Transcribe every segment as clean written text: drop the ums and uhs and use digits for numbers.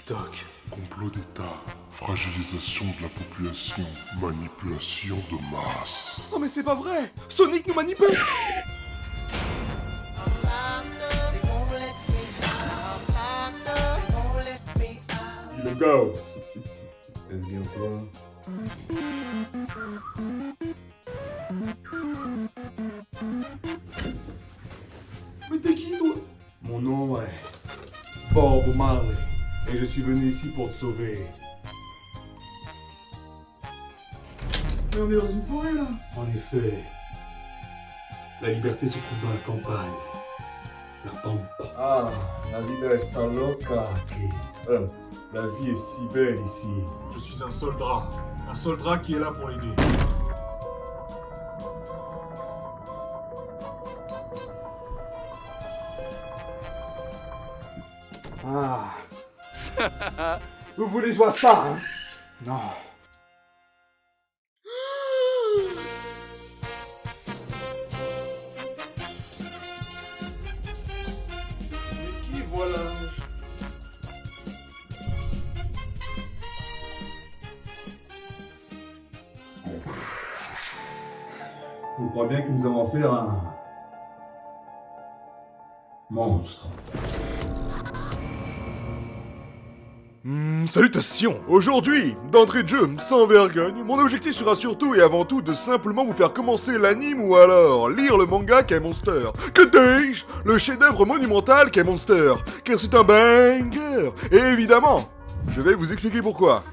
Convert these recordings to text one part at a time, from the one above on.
TikTok. Complot d'État, fragilisation de la population, manipulation de masse. Oh mais c'est pas vrai! Sonic nous manipule! Le go. Est-ce bien toi? Mais t'es qui toi? Mon nom est Bob Marley et je suis venu ici pour te sauver. Mais on est dans une forêt là! En effet, la liberté se trouve dans la campagne. La pampa. Ah, la vida está loca. La vie est si belle ici. Je suis un soldat qui est là pour aider. Ah! Vous voulez jouer à ça, hein? Non. Mais qui voilà? Je crois bien que nous avons affaire à un monstre. Salutations! Aujourd'hui, d'entrée de jeu, sans vergogne, mon objectif sera surtout et avant tout de simplement vous faire commencer l'anime ou alors lire le manga qu'est Monster. Que dis-je? Le chef-d'œuvre monumental qu'est Monster, car c'est un banger! Et évidemment, je vais vous expliquer pourquoi.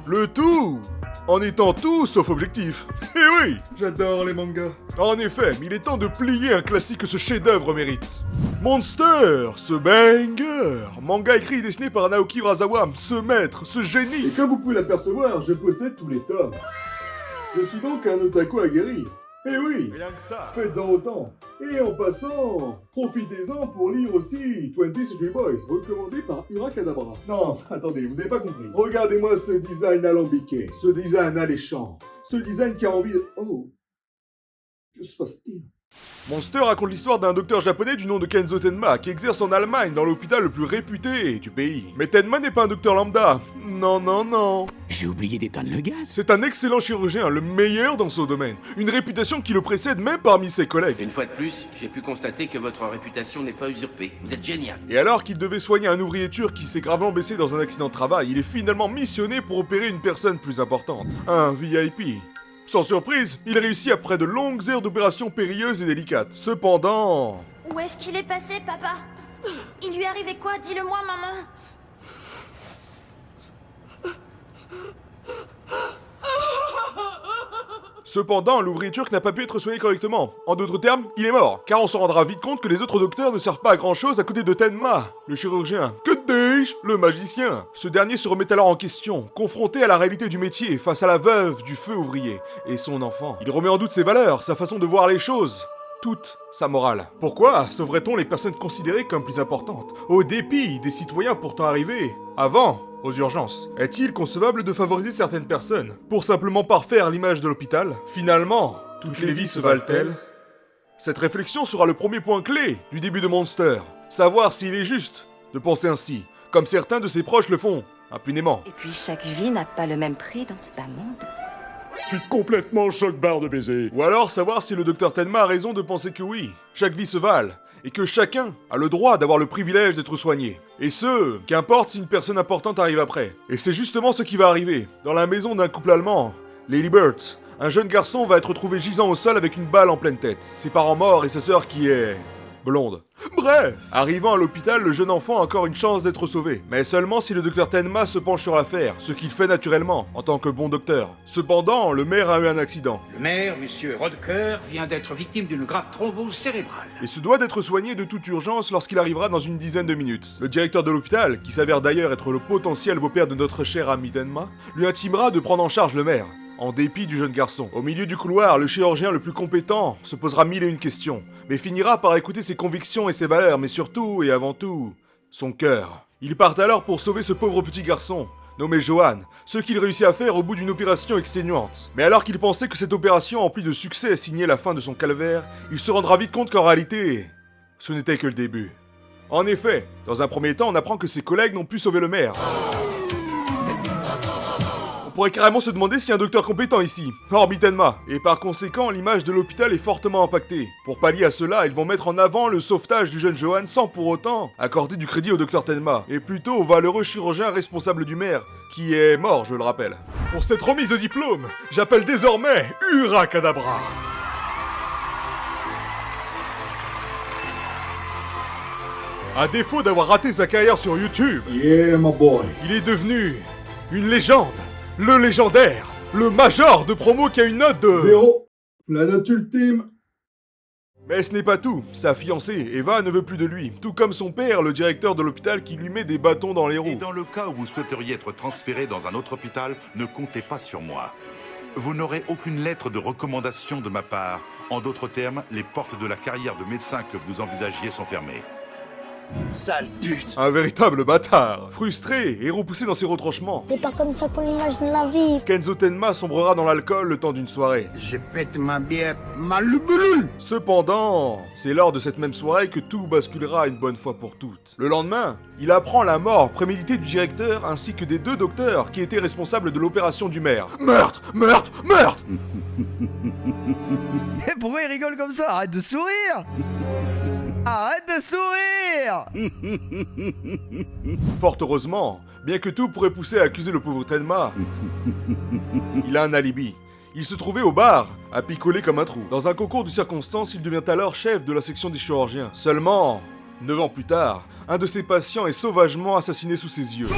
Le tout en étant tout sauf objectif. Eh oui, j'adore les mangas. En effet, il est temps de plier un classique que ce chef-d'œuvre mérite. Monster, ce banger, manga écrit et dessiné par Naoki Urasawa, ce maître, ce génie. Et comme vous pouvez l'apercevoir, je possède tous les tomes. Je suis donc un otaku aguerri. Eh oui, Rien que ça. faites-en autant. Et en passant, profitez-en pour lire aussi 20 Century Boys, recommandé par Urakadabra. Non, attendez, vous n'avez pas compris. Regardez-moi ce design alambiqué, ce design alléchant, ce design qui a envie de... Oh, que se passe-t-il? Monster raconte l'histoire d'un docteur japonais du nom de Kenzo Tenma qui exerce en Allemagne dans l'hôpital le plus réputé du pays. Mais Tenma n'est pas un docteur lambda. Non, non, non. J'ai oublié d'éteindre le gaz. C'est un excellent chirurgien, le meilleur dans son domaine. Une réputation qui le précède même parmi ses collègues. Une fois de plus, j'ai pu constater que votre réputation n'est pas usurpée. Vous êtes génial. Et alors qu'il devait soigner un ouvrier turc qui s'est gravement blessé dans un accident de travail, il est finalement missionné pour opérer une personne plus importante. Un VIP. Sans surprise, il réussit après de longues heures d'opérations périlleuses et délicates. Cependant... Où est-ce qu'il est passé, papa? Il lui arrivait quoi? Dis-le-moi, maman. Cependant, l'ouvrier turc n'a pas pu être soigné correctement. En d'autres termes, il est mort, car on se rendra vite compte que les autres docteurs ne servent pas à grand chose à côté de Tenma, le chirurgien. Que dis-je? Le magicien. Ce dernier se remet alors en question, confronté à la réalité du métier face à la veuve du feu ouvrier et son enfant. Il remet en doute ses valeurs, sa façon de voir les choses. Toute sa morale. Pourquoi sauverait-on les personnes considérées comme plus importantes, au dépit des citoyens pourtant arrivés avant aux urgences? Est-il concevable de favoriser certaines personnes pour simplement parfaire l'image de l'hôpital? Finalement, toutes les vies se valent-elles? Cette réflexion sera le premier point clé du début de Monster. Savoir s'il est juste de penser ainsi, comme certains de ses proches le font, impunément. Et puis chaque vie n'a pas le même prix dans ce bas monde. Je suis complètement choc-barre de baiser. Ou alors savoir si le docteur Tenma a raison de penser que oui, chaque vie se vale, et que chacun a le droit d'avoir le privilège d'être soigné. Et ce, qu'importe si une personne importante arrive après. Et c'est justement ce qui va arriver. Dans la maison d'un couple allemand, Lady Burt, un jeune garçon va être trouvé gisant au sol avec une balle en pleine tête. Ses parents morts et sa sœur qui est... blonde. Bref, arrivant à l'hôpital, le jeune enfant a encore une chance d'être sauvé. Mais seulement si le docteur Tenma se penche sur l'affaire, ce qu'il fait naturellement, en tant que bon docteur. Cependant, le maire a eu un accident. Le maire, monsieur Rodker, vient d'être victime d'une grave thrombose cérébrale. Et se doit d'être soigné de toute urgence lorsqu'il arrivera dans une dizaine de minutes. Le directeur de l'hôpital, qui s'avère d'ailleurs être le potentiel beau-père de notre cher ami Tenma, lui intimera de prendre en charge le maire. En dépit du jeune garçon. Au milieu du couloir, le chirurgien le plus compétent se posera mille et une questions, mais finira par écouter ses convictions et ses valeurs, mais surtout et avant tout, son cœur. Il part alors pour sauver ce pauvre petit garçon, nommé Johan, ce qu'il réussit à faire au bout d'une opération exténuante. Mais alors qu'il pensait que cette opération emplie de succès signait la fin de son calvaire, il se rendra vite compte qu'en réalité, ce n'était que le début. En effet, dans un premier temps, on apprend que ses collègues n'ont pu sauver le maire. On pourrait carrément se demander s'il y a un docteur compétent ici, hormis Tenma, et par conséquent, l'image de l'hôpital est fortement impactée. Pour pallier à cela, ils vont mettre en avant le sauvetage du jeune Johan sans pour autant accorder du crédit au docteur Tenma, et plutôt au valeureux chirurgien responsable du maire, qui est mort, je le rappelle. Pour cette remise de diplôme, j'appelle désormais Urakadabra. À défaut d'avoir raté sa carrière sur YouTube, Yeah, my boy. il est devenu une légende, le légendaire, le major de promo qui a une note de... 0. La note ultime. Mais ce n'est pas tout, sa fiancée, Eva, ne veut plus de lui, tout comme son père, le directeur de l'hôpital qui lui met des bâtons dans les Et roues. dans le cas où vous souhaiteriez être transféré dans un autre hôpital, ne comptez pas sur moi. Vous n'aurez aucune lettre de recommandation de ma part. En d'autres termes, les portes de la carrière de médecin que vous envisagiez sont fermées. Sale pute. Un véritable bâtard, frustré et repoussé dans ses retranchements. C'est pas comme ça qu'on imagine la vie. Kenzo Tenma sombrera dans l'alcool le temps d'une soirée. Je pète ma bière, ma lubulule. Cependant, c'est lors de cette même soirée que tout basculera une bonne fois pour toutes. Le lendemain, il apprend la mort préméditée du directeur ainsi que des 2 docteurs qui étaient responsables de l'opération du maire. Meurtre, meurtre, meurtre. Pourquoi il rigole comme ça? Arrête de sourire! Arrête de sourire! Fort heureusement, bien que tout pourrait pousser à accuser le pauvre Tenma, il a un alibi. Il se trouvait au bar, à picoler comme un trou. Dans un concours de circonstances, il devient alors chef de la section des chirurgiens. Seulement, 9 ans plus tard, un de ses patients est sauvagement assassiné sous ses yeux.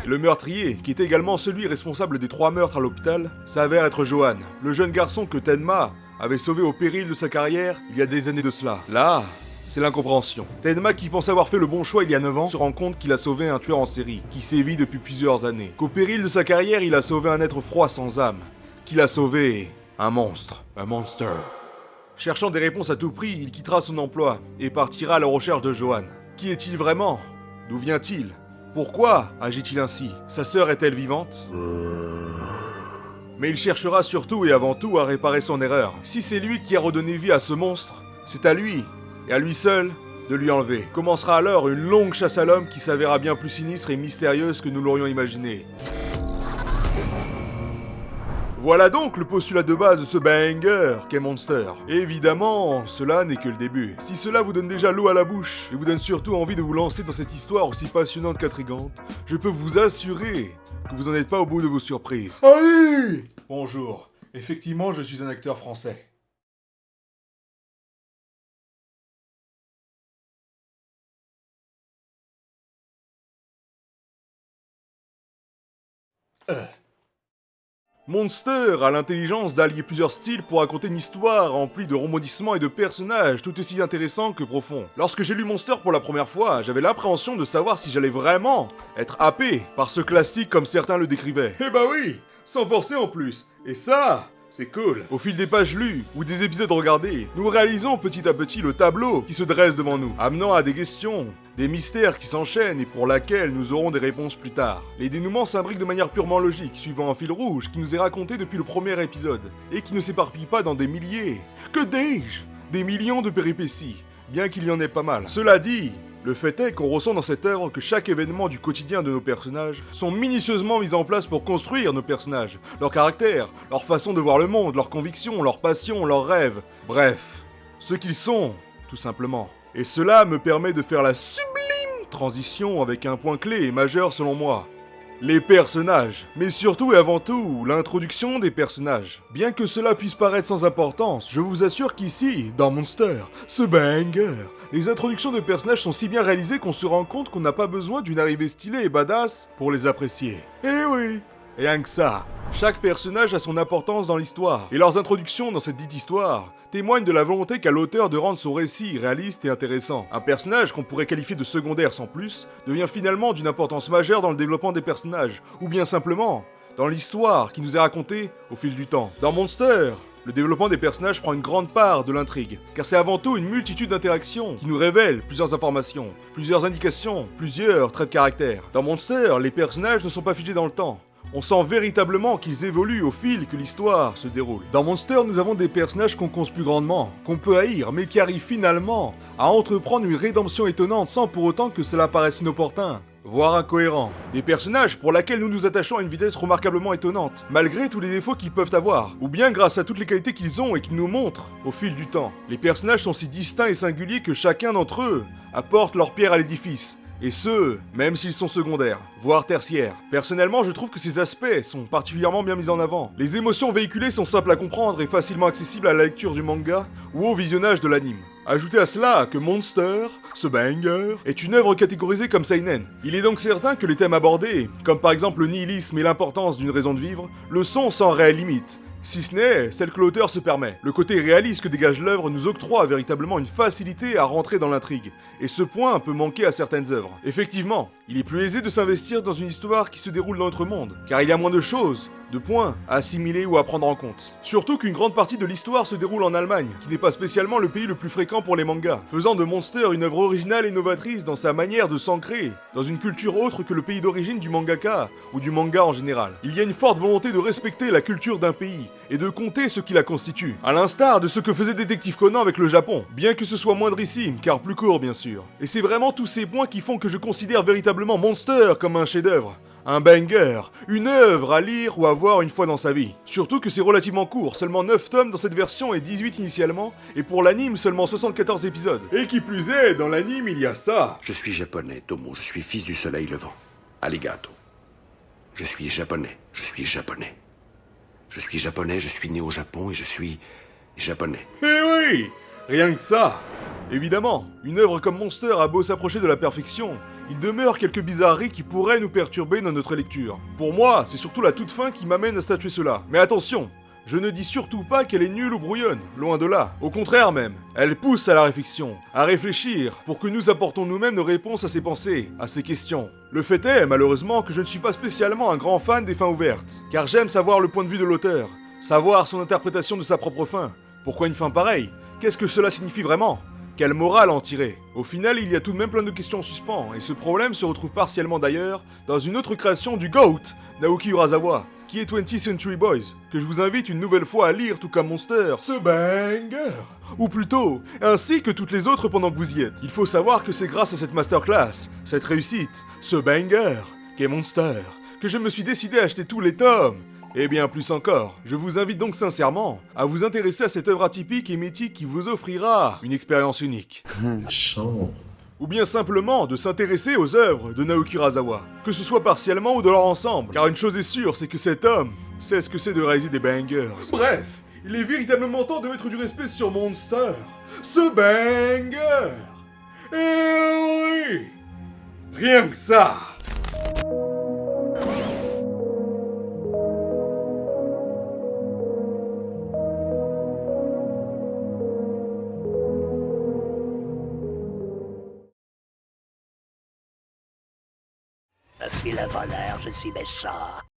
Le meurtrier, qui était également celui responsable des 3 meurtres à l'hôpital, s'avère être Johan, le jeune garçon que Tenma avait sauvé au péril de sa carrière il y a des années de cela. Là, c'est l'incompréhension. Tenma, qui pense avoir fait le bon choix il y a 9 ans, se rend compte qu'il a sauvé un tueur en série, qui sévit depuis plusieurs années. Qu'au péril de sa carrière, il a sauvé un être froid sans âme. Qu'il a sauvé un monstre. Un monster. Cherchant des réponses à tout prix, il quittera son emploi et partira à la recherche de Johan. Qui est-il vraiment? D'où vient-il? Pourquoi agit-il ainsi? Sa sœur est-elle vivante? Mais il cherchera surtout et avant tout à réparer son erreur. Si c'est lui qui a redonné vie à ce monstre, c'est à lui, et à lui seul, de lui enlever. Commencera alors une longue chasse à l'homme qui s'avéra bien plus sinistre et mystérieuse que nous l'aurions imaginé. Voilà donc le postulat de base de ce banger qu'est Monster. Et évidemment, cela n'est que le début. Si cela vous donne déjà l'eau à la bouche, et vous donne surtout envie de vous lancer dans cette histoire aussi passionnante qu'intrigante, je peux vous assurer que vous n'en êtes pas au bout de vos surprises. Aïe! Bonjour. Effectivement, je suis un acteur français. Monster a l'intelligence d'allier plusieurs styles pour raconter une histoire remplie de rebondissements et de personnages tout aussi intéressants que profonds. Lorsque j'ai lu Monster pour la première fois, j'avais l'appréhension de savoir si j'allais vraiment être happé par ce classique comme certains le décrivaient. Eh bah oui, sans forcer en plus. Et ça, c'est cool. Au fil des pages lues ou des épisodes regardés, nous réalisons petit à petit le tableau qui se dresse devant nous, amenant à des questions, des mystères qui s'enchaînent et pour lesquels nous aurons des réponses plus tard. Les dénouements s'imbriquent de manière purement logique, suivant un fil rouge qui nous est raconté depuis le premier épisode, et qui ne s'éparpille pas dans des milliers, que dis-je, des millions de péripéties, bien qu'il y en ait pas mal. Cela dit, le fait est qu'on ressent dans cette œuvre que chaque événement du quotidien de nos personnages sont minutieusement mis en place pour construire nos personnages, leur caractère, leur façon de voir le monde, leurs convictions, leurs passions, leurs rêves, bref, ce qu'ils sont, tout simplement. Et cela me permet de faire la sublime transition avec un point clé et majeur selon moi. Les personnages, mais surtout et avant tout, l'introduction des personnages. Bien que cela puisse paraître sans importance, je vous assure qu'ici, dans Monster, ce banger, les introductions de personnages sont si bien réalisées qu'on se rend compte qu'on n'a pas besoin d'une arrivée stylée et badass pour les apprécier. Eh oui, rien que ça. Chaque personnage a son importance dans l'histoire, et leurs introductions dans cette dite histoire témoignent de la volonté qu'a l'auteur de rendre son récit réaliste et intéressant. Un personnage qu'on pourrait qualifier de secondaire sans plus, devient finalement d'une importance majeure dans le développement des personnages, ou bien simplement dans l'histoire qui nous est racontée au fil du temps. Dans Monster, le développement des personnages prend une grande part de l'intrigue, car c'est avant tout une multitude d'interactions qui nous révèlent plusieurs informations, plusieurs indications, plusieurs traits de caractère. Dans Monster, les personnages ne sont pas figés dans le temps. On sent véritablement qu'ils évoluent au fil que l'histoire se déroule. Dans Monster, nous avons des personnages qu'on conce plus grandement, qu'on peut haïr, mais qui arrivent finalement à entreprendre une rédemption étonnante sans pour autant que cela paraisse inopportun, voire incohérent. Des personnages pour lesquels nous nous attachons à une vitesse remarquablement étonnante, malgré tous les défauts qu'ils peuvent avoir, ou bien grâce à toutes les qualités qu'ils ont et qu'ils nous montrent au fil du temps. Les personnages sont si distincts et singuliers que chacun d'entre eux apporte leur pierre à l'édifice. Et ce, même s'ils sont secondaires, voire tertiaires. Personnellement, je trouve que ces aspects sont particulièrement bien mis en avant. Les émotions véhiculées sont simples à comprendre et facilement accessibles à la lecture du manga ou au visionnage de l'anime. Ajoutez à cela que Monster, ce banger, est une œuvre catégorisée comme seinen. Il est donc certain que les thèmes abordés, comme par exemple le nihilisme et l'importance d'une raison de vivre, le sont sans réelle limite. Si ce n'est celle que l'auteur se permet. Le côté réaliste que dégage l'œuvre nous octroie véritablement une facilité à rentrer dans l'intrigue, et ce point peut manquer à certaines œuvres. Effectivement, il est plus aisé de s'investir dans une histoire qui se déroule dans notre monde, car il y a moins de choses, de points à assimiler ou à prendre en compte. Surtout qu'une grande partie de l'histoire se déroule en Allemagne, qui n'est pas spécialement le pays le plus fréquent pour les mangas, faisant de Monster une œuvre originale et novatrice dans sa manière de s'ancrer dans une culture autre que le pays d'origine du mangaka ou du manga en général. Il y a une forte volonté de respecter la culture d'un pays et de compter ce qui la constitue, à l'instar de ce que faisait Détective Conan avec le Japon, bien que ce soit moindrissime, car plus court bien sûr. Et c'est vraiment tous ces points qui font que je considère véritablement Monster comme un chef-d'œuvre. Un banger, une œuvre à lire ou à voir une fois dans sa vie. Surtout que c'est relativement court, seulement 9 tomes dans cette version et 18 initialement, et pour l'anime seulement 74 épisodes. Et qui plus est, dans l'anime il y a ça. Je suis japonais, Tomo, je suis fils du soleil levant. Alligato. Je suis japonais, je suis japonais. Je suis japonais, je suis né au Japon et je suis japonais. Eh oui, rien que ça. Évidemment, une œuvre comme Monster a beau s'approcher de la perfection, il demeure quelques bizarreries qui pourraient nous perturber dans notre lecture. Pour moi, c'est surtout la toute fin qui m'amène à statuer cela. Mais attention, je ne dis surtout pas qu'elle est nulle ou brouillonne, loin de là. Au contraire même, elle pousse à la réflexion, à réfléchir, pour que nous apportons nous-mêmes nos réponses à ces pensées, à ces questions. Le fait est, malheureusement, que je ne suis pas spécialement un grand fan des fins ouvertes, car j'aime savoir le point de vue de l'auteur, savoir son interprétation de sa propre fin. Pourquoi une fin pareille? Qu'est-ce que cela signifie vraiment? Quelle morale en tirer? Au final, il y a tout de même plein de questions en suspens, et ce problème se retrouve partiellement d'ailleurs dans une autre création du GOAT, Naoki Urasawa, qui est 20th Century Boys, que je vous invite une nouvelle fois à lire tout comme Monster, ce banger. Ou plutôt, ainsi que toutes les autres pendant que vous y êtes. Il faut savoir que c'est grâce à cette masterclass, cette réussite, ce banger, qu'est Monster, que je me suis décidé à acheter tous les tomes. Et bien plus encore, je vous invite donc sincèrement à vous intéresser à cette œuvre atypique et mythique qui vous offrira une expérience unique. Ou bien simplement de s'intéresser aux œuvres de Naoki Urasawa, que ce soit partiellement ou de leur ensemble, car une chose est sûre, c'est que cet homme sait ce que c'est de réaliser des bangers. Bref, il est véritablement temps de mettre du respect sur Monster, ce banger. Eh oui, rien que ça. Je suis le voleur, je suis méchant.